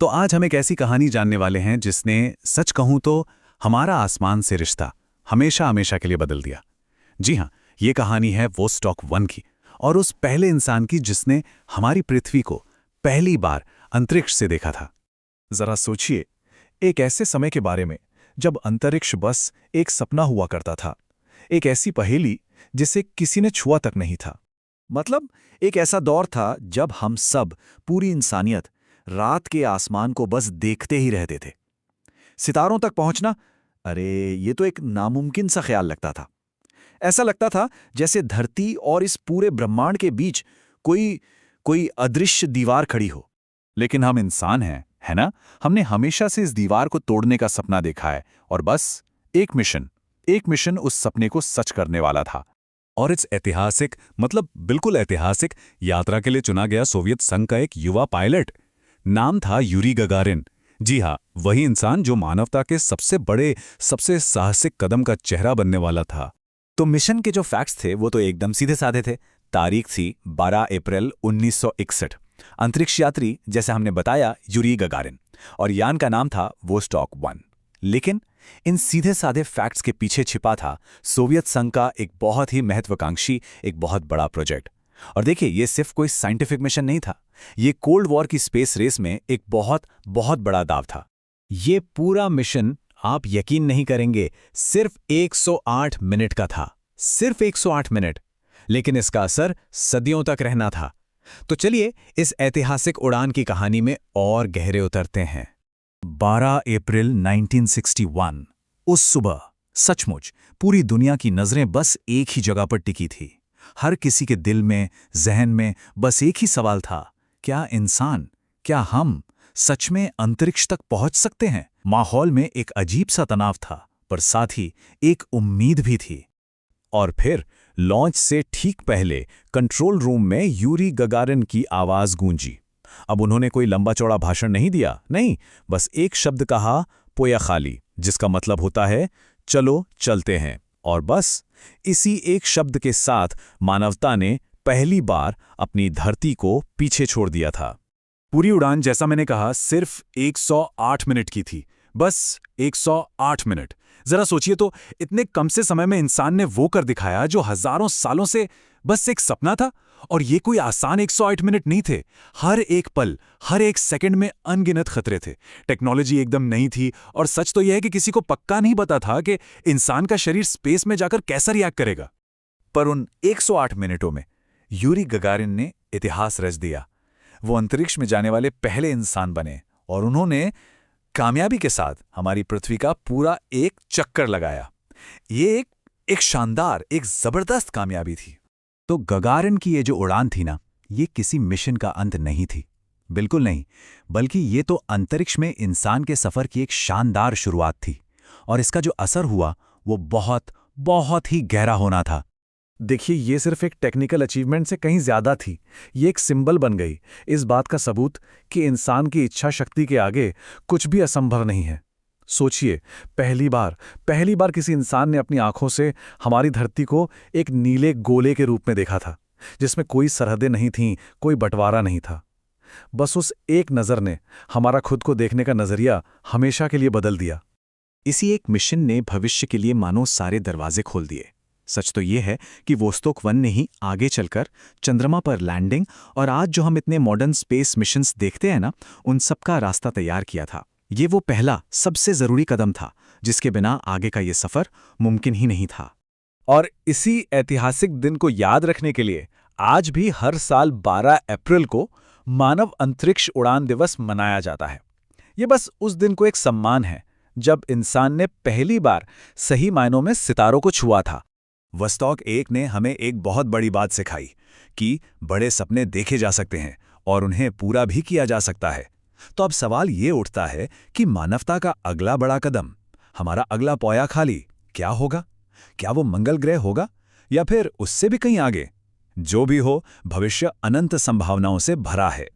तो आज हम एक ऐसी कहानी जानने वाले हैं जिसने सच कहूं तो हमारा आसमान से रिश्ता हमेशा हमेशा के लिए बदल दिया। जी हां, ये कहानी है वोस्टॉक 1 की और उस पहले इंसान की जिसने हमारी पृथ्वी को पहली बार अंतरिक्ष से देखा था। जरा सोचिए, एक ऐसे समय के बारे में जब अंतरिक्ष बस एक सपना हुआ करता था। एक ऐसी पहेली जिसे किसी ने छुआ तक नहीं था। मतलब एक ऐसा दौर था जब हम सब, पूरी इंसानियत, रात के आसमान को बस देखते ही रहते थे। सितारों तक पहुंचना, अरे ये तो एक नामुमकिन सा ख्याल लगता था। ऐसा लगता था जैसे धरती और इस पूरे ब्रह्मांड के बीच कोई कोई अदृश्य दीवार खड़ी हो। लेकिन हम इंसान हैं, है ना? हमने हमेशा से इस दीवार को तोड़ने का सपना देखा है और बस एक मिशन उस सपने को सच करने वाला था। और इस ऐतिहासिक, मतलब बिल्कुल ऐतिहासिक यात्रा के लिए चुना गया सोवियत संघ का एक युवा पायलट। नाम था यूरी गगारिन। जी हाँ, वही इंसान जो मानवता के सबसे बड़े, सबसे साहसिक कदम का चेहरा बनने वाला था। तो मिशन के जो फैक्ट्स थे वो तो एकदम सीधे साधे थे। तारीख थी 12 अप्रैल 1961। अंतरिक्ष यात्री, जैसे हमने बताया, यूरी गगारिन, और यान का नाम था वोस्टॉक 1। लेकिन इन सीधे साधे फैक्ट्स के पीछे छिपा था सोवियत संघ का एक बहुत ही महत्वाकांक्षी, एक बहुत बड़ा प्रोजेक्ट। और देखिए, ये सिर्फ कोई साइंटिफिक मिशन नहीं था। ये कोल्ड वॉर की स्पेस रेस में एक बहुत बहुत बड़ा दाव था। ये पूरा मिशन, आप यकीन नहीं करेंगे, सिर्फ 108 मिनट का था। सिर्फ 108 मिनट, लेकिन इसका असर सदियों तक रहना था। तो चलिए इस ऐतिहासिक उड़ान की कहानी में और गहरे उतरते हैं। 12 अप्रैल 1961। उस सुबह सचमुच पूरी दुनिया की नजरें बस एक ही जगह पर टिकी थी। हर किसी के दिल में, जहन में बस एक ही सवाल था, क्या इंसान, क्या हम सच में अंतरिक्ष तक पहुंच सकते हैं? माहौल में एक अजीब सा तनाव था, पर साथ ही एक उम्मीद भी थी। और फिर लॉन्च से ठीक पहले कंट्रोल रूम में यूरी गगारिन की आवाज गूंजी। अब उन्होंने कोई लंबा चौड़ा भाषण नहीं दिया, नहीं, बस एक शब्द कहा, पोया खाली, जिसका मतलब होता है चलो चलते हैं। और बस इसी एक शब्द के साथ मानवता ने पहली बार अपनी धरती को पीछे छोड़ दिया था। पूरी उड़ान, जैसा मैंने कहा, सिर्फ 108 मिनट की थी। बस 108 मिनट। जरा सोचिए तो, इतने कम से समय में इंसान ने वो कर दिखाया जो हजारों सालों से बस एक सपना था। और ये कोई आसान 108 मिनट नहीं थे। हर एक पल, हर एक सेकंड में अनगिनत खतरे थे। टेक्नोलॉजी एकदम नई थी और सच तो यह है कि किसी को पक्का नहीं पता था कि इंसान का शरीर स्पेस में जाकर कैसा रिएक्ट करेगा। पर उन 108 मिनटों में यूरी गगारिन ने इतिहास रच दिया। वो अंतरिक्ष में जाने वाले पहले इंसान बने और उन्होंने कामयाबी के साथ हमारी पृथ्वी का पूरा एक चक्कर लगाया। ये एक शानदार, एक जबरदस्त कामयाबी थी। तो गगारिन की ये जो उड़ान थी ना, ये किसी मिशन का अंत नहीं थी, बिल्कुल नहीं, बल्कि ये तो अंतरिक्ष में इंसान के सफर की एक शानदार शुरुआत थी। और इसका जो असर हुआ वो बहुत बहुत ही गहरा होना था। देखिए, ये सिर्फ एक टेक्निकल अचीवमेंट से कहीं ज्यादा थी। ये एक सिंबल बन गई, इस बात का सबूत कि इंसान की इच्छा शक्ति के आगे कुछ भी असंभव नहीं है। सोचिए, पहली बार किसी इंसान ने अपनी आंखों से हमारी धरती को एक नीले गोले के रूप में देखा था, जिसमें कोई सरहदें नहीं थीं, कोई बंटवारा नहीं था। बस उस एक नज़र ने हमारा खुद को देखने का नज़रिया हमेशा के लिए बदल दिया। इसी एक मिशन ने भविष्य के लिए मानो सारे दरवाजे खोल दिए। सच तो ये है कि वोस्टॉक 1 ने ही आगे चलकर चंद्रमा पर लैंडिंग और आज जो हम इतने मॉडर्न स्पेस मिशंस देखते हैं ना, उन सब का रास्ता तैयार किया था। ये वो पहला, सबसे जरूरी कदम था जिसके बिना आगे का ये सफर मुमकिन ही नहीं था। और इसी ऐतिहासिक दिन को याद रखने के लिए आज भी हर साल 12 अप्रैल को मानव अंतरिक्ष उड़ान दिवस मनाया जाता है। ये बस उस दिन को एक सम्मान है जब इंसान ने पहली बार सही मायनों में सितारों को छुआ था। वोस्टॉक 1 ने हमें एक बहुत बड़ी बात सिखाई कि बड़े सपने देखे जा सकते हैं और उन्हें पूरा भी किया जा सकता है। तो अब सवाल ये उठता है कि मानवता का अगला बड़ा कदम, हमारा अगला पोया खाली क्या होगा? क्या वो मंगल ग्रह होगा या फिर उससे भी कहीं आगे? जो भी हो, भविष्य अनंत संभावनाओं से भरा है।